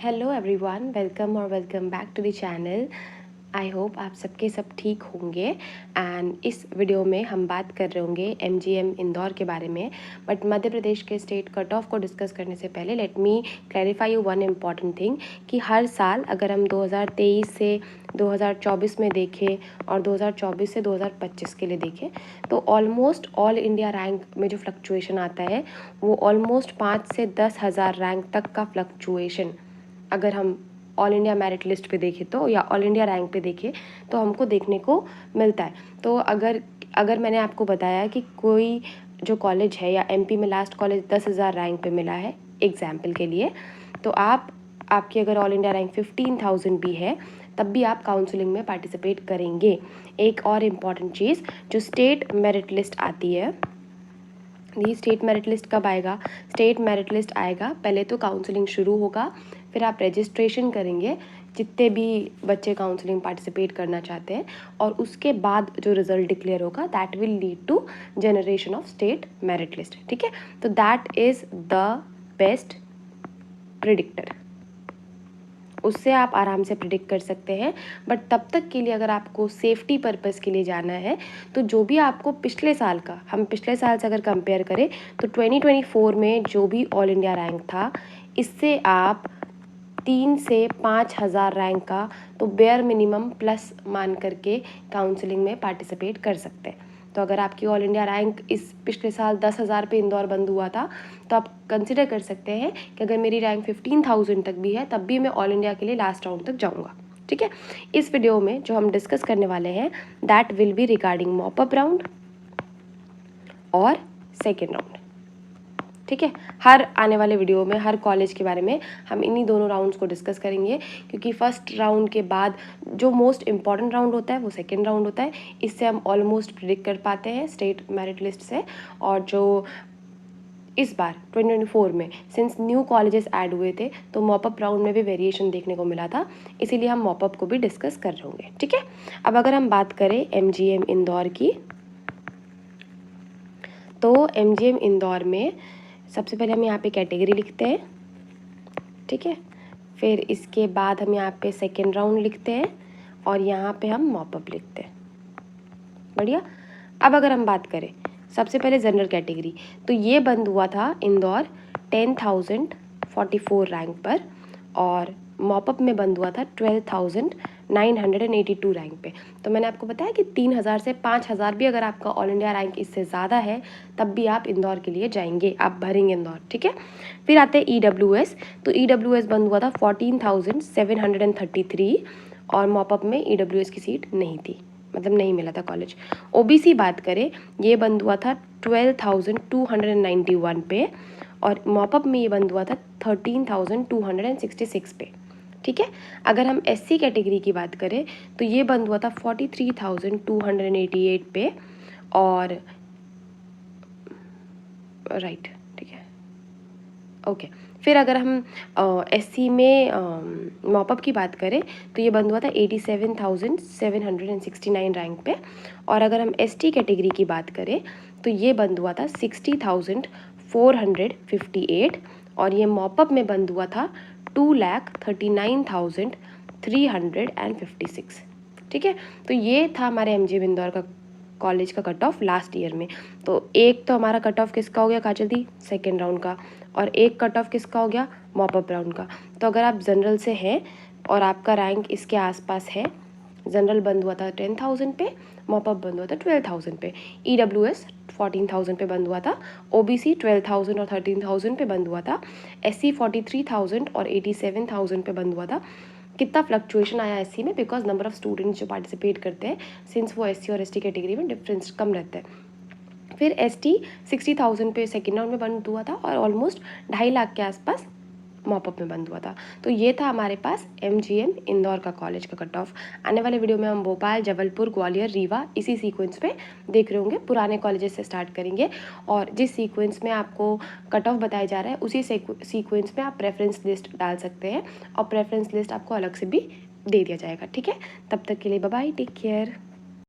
Hello everyone, welcome back to the channel. I hope आप सबके सब ठीक होंगे। एंड इस वीडियो में हम बात कर रहे होंगे एमजीएम इंदौर के बारे में। बट मध्य प्रदेश के स्टेट कट ऑफ को डिस्कस करने से पहले let me clarify you one important thing कि हर साल अगर हम 2023 से 2024 में देखें और 2024 से 2025 के लिए देखें तो ऑलमोस्ट ऑल इंडिया रैंक में जो फ्लक्चुएशन आता है वो ऑलमोस्ट 5 से 10,000 रैंक तक का फ्लक्चुएशन अगर हम ऑल इंडिया मेरिट लिस्ट पे देखें तो या ऑल इंडिया रैंक पे देखें तो हमको देखने को मिलता है। तो अगर मैंने आपको बताया कि कोई जो कॉलेज है या एमपी में लास्ट कॉलेज 10,000 रैंक पे मिला है एग्जाम्पल के लिए, तो आपकी अगर ऑल इंडिया रैंक 15,000 भी है तब भी आप काउंसलिंग में पार्टिसिपेट करेंगे। एक और इम्पॉर्टेंट चीज़, जो स्टेट मेरिट लिस्ट आती है, ये स्टेट मेरिट लिस्ट कब आएगा? स्टेट मेरिट लिस्ट आएगा पहले तो काउंसलिंग शुरू होगा, फिर आप रजिस्ट्रेशन करेंगे जितने भी बच्चे काउंसलिंग पार्टिसिपेट करना चाहते हैं, और उसके बाद जो रिजल्ट डिक्लेयर होगा that will lead to generation of state merit list. ठीक है, तो that is the best predictor, उससे आप आराम से प्रिडिक्ट कर सकते हैं। बट तब तक के लिए अगर आपको सेफ्टी पर्पज़ के लिए जाना है तो जो भी आपको पिछले साल का, हम पिछले साल से अगर कंपेयर करें तो 2024 में जो भी ऑल इंडिया रैंक था, इससे आप 3 से 5,000 रैंक का तो बेयर मिनिमम प्लस मान करके काउंसलिंग में पार्टिसिपेट कर सकते हैं। तो अगर आपकी ऑल इंडिया रैंक इस पिछले साल 10,000 पे इंदौर बंद हुआ था तो आप कंसिडर कर सकते हैं कि अगर मेरी रैंक 15,000 तक भी है तब भी मैं ऑल इंडिया के लिए लास्ट राउंड तक जाऊंगा। ठीक है, इस वीडियो में जो हम डिस्कस करने वाले हैं that will be regarding mop up round और सेकेंड राउंड। ठीक है, हर आने वाले वीडियो में हर कॉलेज के बारे में हम इन्हीं दोनों राउंड्स को डिस्कस करेंगे, क्योंकि फर्स्ट राउंड के बाद जो मोस्ट इम्पॉर्टेंट राउंड होता है वो सेकेंड राउंड होता है। इससे हम ऑलमोस्ट प्रिडिक्ट कर पाते हैं स्टेट मेरिट लिस्ट से। और जो इस बार 2024 में सिंस न्यू कॉलेजेस ऐड हुए थे तो मॉपअप राउंड में भी वेरिएशन देखने को मिला था, इसीलिए हम मॉपअप को भी डिस्कस कर रहे होंगे। ठीक है, अब अगर हम बात करें एमजीएम इंदौर की, तो एमजीएम इंदौर में सबसे पहले हम यहाँ पे कैटेगरी लिखते हैं। ठीक है, फिर इसके बाद हम यहाँ पे सेकेंड राउंड लिखते हैं और यहाँ पे हम मॉपअप लिखते हैं। बढ़िया। अब अगर हम बात करें सबसे पहले जनरल कैटेगरी, तो ये बंद हुआ था इंदौर 10,044 रैंक पर, और मॉपअप में बंद हुआ था 12,982 रैंक पे। तो मैंने आपको बताया कि 3,000 से 5,000 भी अगर आपका ऑल इंडिया रैंक इससे ज़्यादा है तब भी आप इंदौर के लिए जाएंगे, आप भरेंगे इंदौर। ठीक है, फिर आते हैं ईडब्ल्यूएस, तो ईडब्ल्यूएस बंद हुआ था 14,733 और मॉपअप में ईडब्ल्यूएस की सीट नहीं थी, मतलब नहीं मिला था कॉलेज। ओबीसी बात करें, ये बंद हुआ था 12,291 पे और मॉपअप में ये बंद हुआ था 13,266 पे। ठीक है, अगर हम एससी कैटेगरी की बात करें तो ये बंद हुआ था 43,288 पे और राइट। ठीक है, ओके। फिर अगर हम एससी में मॉपअप की बात करें तो ये बंद हुआ था 87,769 रैंक पे, और अगर हम एसटी कैटेगरी की बात करें तो ये बंद हुआ था 60,458 और ये मॉपअप में बंद हुआ था 2,39,356। ठीक है, तो ये था हमारे एमजीएम इंदौर का कॉलेज का कट ऑफ लास्ट ईयर में। तो एक तो हमारा कट ऑफ किसका हो गया काजल दी? सेकेंड राउंड का। और एक कट ऑफ किसका हो गया? मॉपअप राउंड का। तो अगर आप जनरल से हैं और आपका रैंक इसके आसपास है, जनरल बंद हुआ था 10,000 पे, मॉपअप बंद हुआ था 12,000 पे, ईडब्ल्यूएस 14,000 पे बंद हुआ था, ओबीसी 12,000 और 13,000 पे बंद हुआ था, एससी 43,000 और 87,000 पे बंद हुआ था। कितना फ्लक्चुएशन आया एससी में? बिकॉज नंबर ऑफ स्टूडेंट्स जो पार्टिसिपेट करते हैं, सिंस वो एससी और एसटी कैटेगरी में डिफरेंस कम रहता है। फिर एसटी 60,000 पे सेकेंड राउंड में बंद हुआ था और ऑलमोस्ट 2.5 लाख के आसपास मॉपअप में बंद हुआ था। तो ये था हमारे पास एमजीएम इंदौर का कॉलेज का कट ऑफ। आने वाले वीडियो में हम भोपाल, जबलपुर, ग्वालियर, रीवा इसी सीक्वेंस पे देख रहे होंगे। पुराने कॉलेजेस से स्टार्ट करेंगे और जिस सीक्वेंस में आपको कट ऑफ बताया जा रहा है उसी सीक्वेंस में आप प्रेफरेंस लिस्ट डाल सकते हैं और प्रेफरेंस लिस्ट आपको अलग से भी दे दिया जाएगा। ठीक है, तब तक के लिए बाय बाय, टेक केयर।